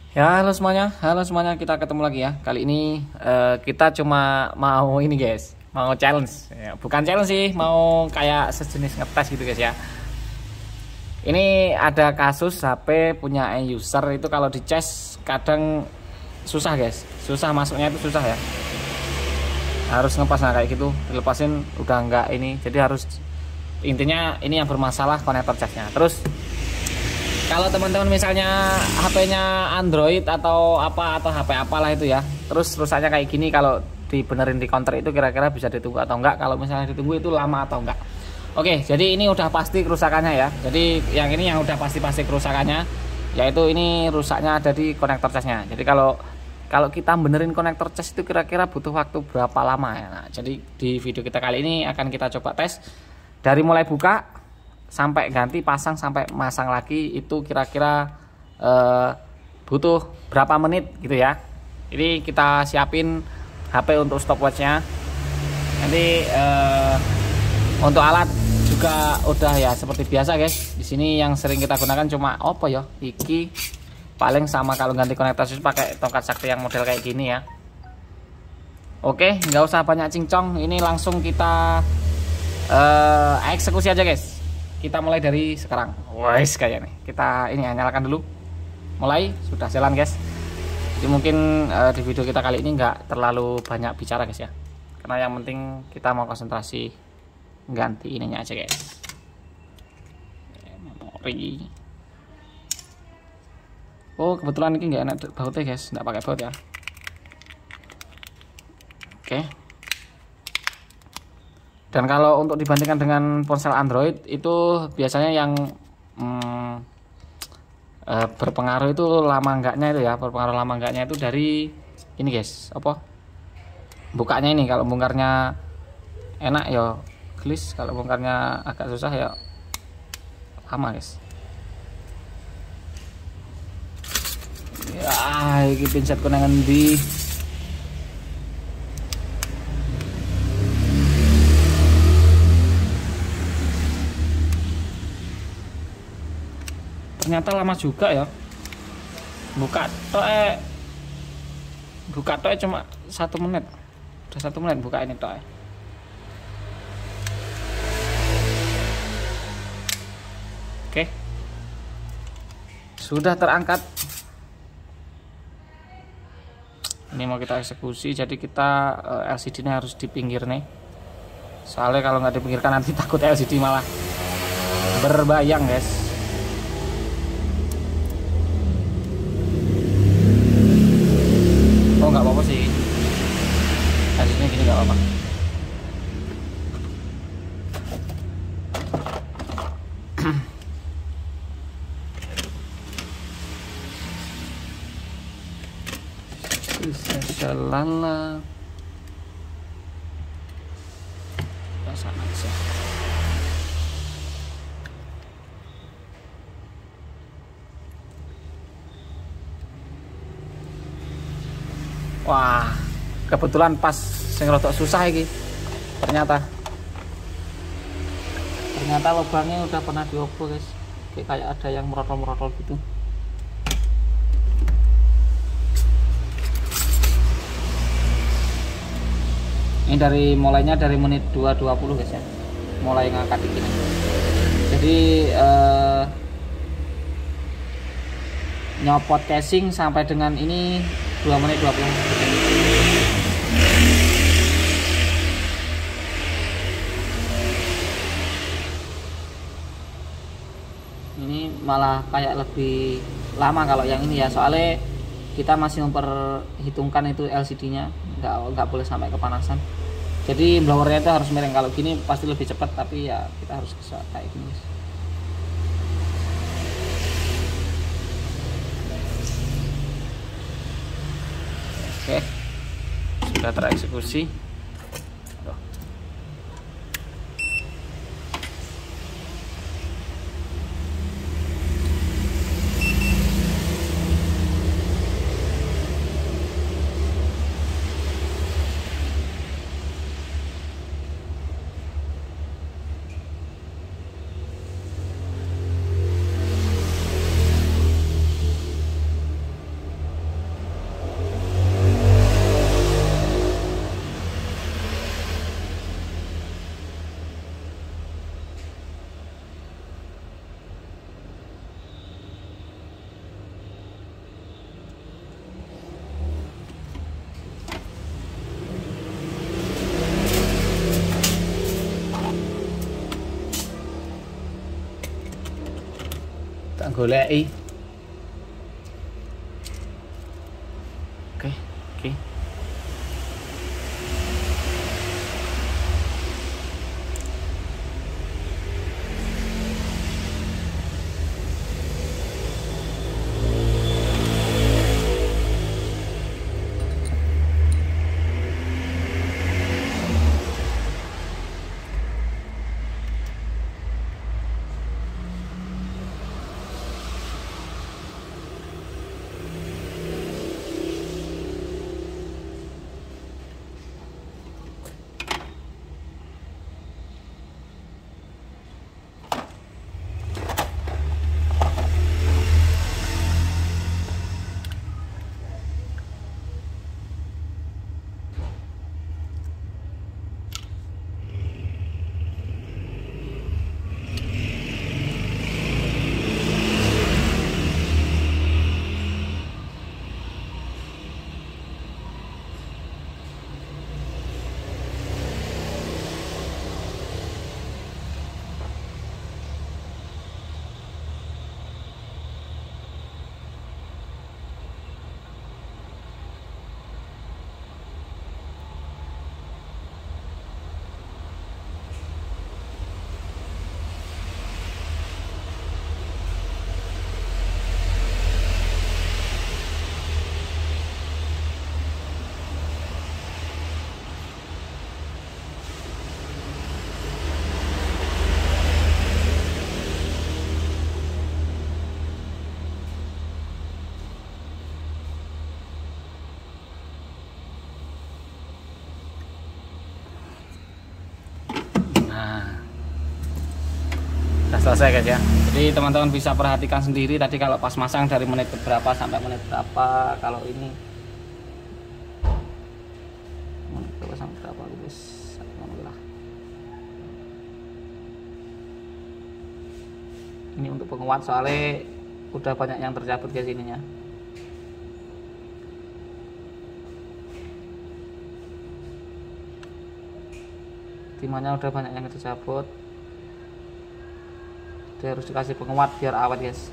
Ya, halo semuanya, kita ketemu lagi ya. Kali ini kita cuma mau ini guys, mau challenge. Ya, bukan challenge sih, mau kayak sejenis ngetes gitu guys ya. Ini ada kasus HP punya user itu kalau dicas kadang susah guys, susah masuknya itu susah ya. Harus ngepas nah kayak gitu, dilepasin udah enggak ini. Jadi harus intinya ini yang bermasalah konektor casnya. Terus kalau teman-teman misalnya HP-nya Android atau HP apalah itu ya, terus rusaknya kayak gini, kalau dibenerin di counter itu kira-kira bisa ditunggu atau enggak? Kalau misalnya ditunggu itu lama atau enggak? Oke, jadi ini udah pasti kerusakannya ya. Jadi yang ini yang udah pasti kerusakannya, yaitu ini rusaknya ada di konektor casnya. Jadi kalau kita benerin konektor cas itu kira-kira butuh waktu berapa lama ya? Nah, jadi di video kita kali ini akan kita coba tes dari mulai buka sampai ganti, pasang, sampai masang lagi, itu kira-kira butuh berapa menit gitu ya. Ini kita siapin HP untuk stopwatchnya. Nanti untuk alat juga udah ya seperti biasa guys. Di sini yang sering kita gunakan cuma apa ya? Iki paling sama kalau ganti konektor pakai tongkat sakti yang model kayak gini ya. Oke, nggak usah banyak cincong. Ini langsung kita eksekusi aja guys. Kita mulai dari sekarang. Wes kayak nih. Kita ini ya, nyalakan dulu. Mulai sudah jalan guys. Jadi mungkin di video kita kali ini nggak terlalu banyak bicara guys ya. Karena yang penting kita mau konsentrasi ganti ininya aja guys. Memori. Oh kebetulan ini nggak enak bautnya guys, nggak pakai baut ya. Oke. Dan kalau untuk dibandingkan dengan ponsel Android itu biasanya yang berpengaruh itu lama enggaknya itu ya, berpengaruh lama enggaknya itu dari ini guys, apa? Bukanya ini, kalau bongkarnya enak ya gelis, kalau bongkarnya agak susah ya lama guys. Ya, ini pinset konangan di ternyata lama juga ya. Buka toh cuma 1 menit, udah 1 menit buka ini toh. Oke, sudah terangkat. Ini mau kita eksekusi, jadi kita LCD nya harus di pinggir nih, soalnya kalau nggak dipinggirkan nanti takut LCD malah berbayang guys. Oh nggak apa-apa sih, hasilnya gini nggak apa-apa. Bisa jalan lah, sana aja. Wah, kebetulan pas sing rodok susah iki. Ternyata lubangnya udah pernah diopo guys. Kayak ada yang merotol-merotol gitu. Ini mulainya dari menit 2.20 guys ya. Mulai ngangkat ini. Jadi nyopot casing sampai dengan ini 2 menit 20 detik. Ini malah kayak lebih lama kalau yang ini ya, soalnya kita masih memperhitungkan itu LCD nya nggak boleh sampai kepanasan. Jadi blowernya itu harus miring. Kalau gini pasti lebih cepat, tapi ya kita harus bisa kayak gini. Oke, sudah tereksekusi. goleki. Oke, oke. Selesai guys ya. Jadi teman-teman bisa perhatikan sendiri tadi kalau pas masang dari menit berapa sampai menit berapa. Kalau ini menit berapa sampai berapa guys. Ini untuk penguat soalnya udah banyak yang tercabut guys ininya. Timahnya udah banyak yang tercabut. Dia harus dikasih penguat biar awet guys.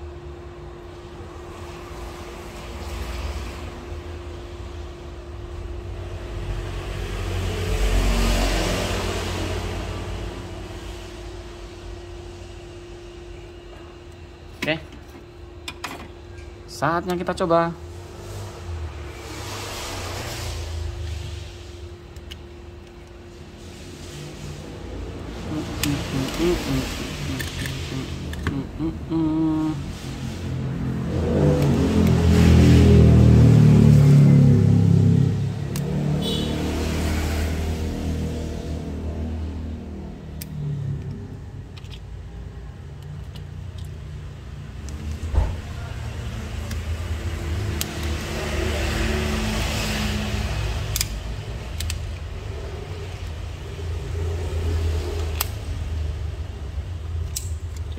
Oke, saatnya kita coba.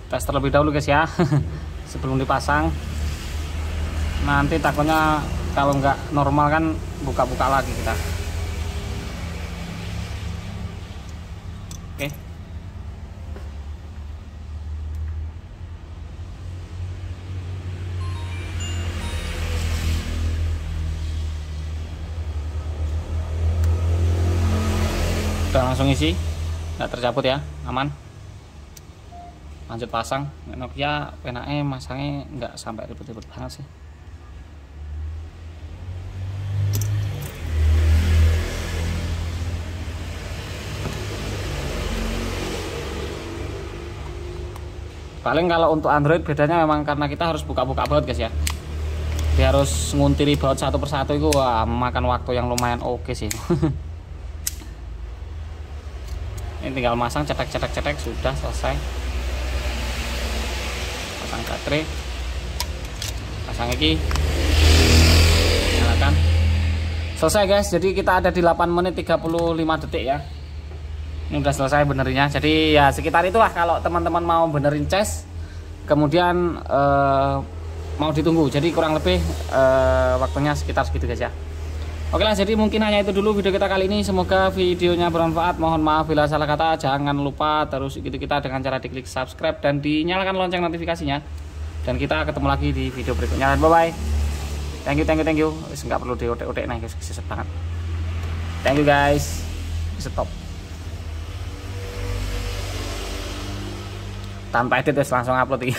Tes terlebih dahulu guys ya sebelum dipasang. Nanti takutnya kalau nggak normal kan buka-buka lagi kita. Oke. Udah langsung isi, nggak tercabut ya, aman. Lanjut pasang. Nokia penake masangnya nggak sampai ribet-ribet banget sih. Paling kalau untuk Android bedanya memang karena kita harus buka-buka baut guys ya. Dia harus nguntiri baut satu persatu itu wah, memakan waktu yang lumayan oke sih. Ini tinggal masang cetek sudah selesai. Pasang baterai, pasang iki, nyalakan, selesai guys. Jadi kita ada di 8 menit 35 detik ya. Ini udah selesai benerinnya. Jadi ya sekitar itulah kalau teman-teman mau benerin cas, kemudian mau ditunggu. Jadi kurang lebih waktunya sekitar segitu guys ya. Oke lah, jadi mungkin hanya itu dulu video kita kali ini. Semoga videonya bermanfaat. Mohon maaf bila salah kata. Jangan lupa terus ikuti kita dengan cara diklik subscribe dan dinyalakan lonceng notifikasinya dan kita ketemu lagi di video berikutnya. Bye bye. Thank you. Nggak perlu diotek-otek nih guys, keseset banget. Thank you guys. Stop. Tanpa edit langsung upload.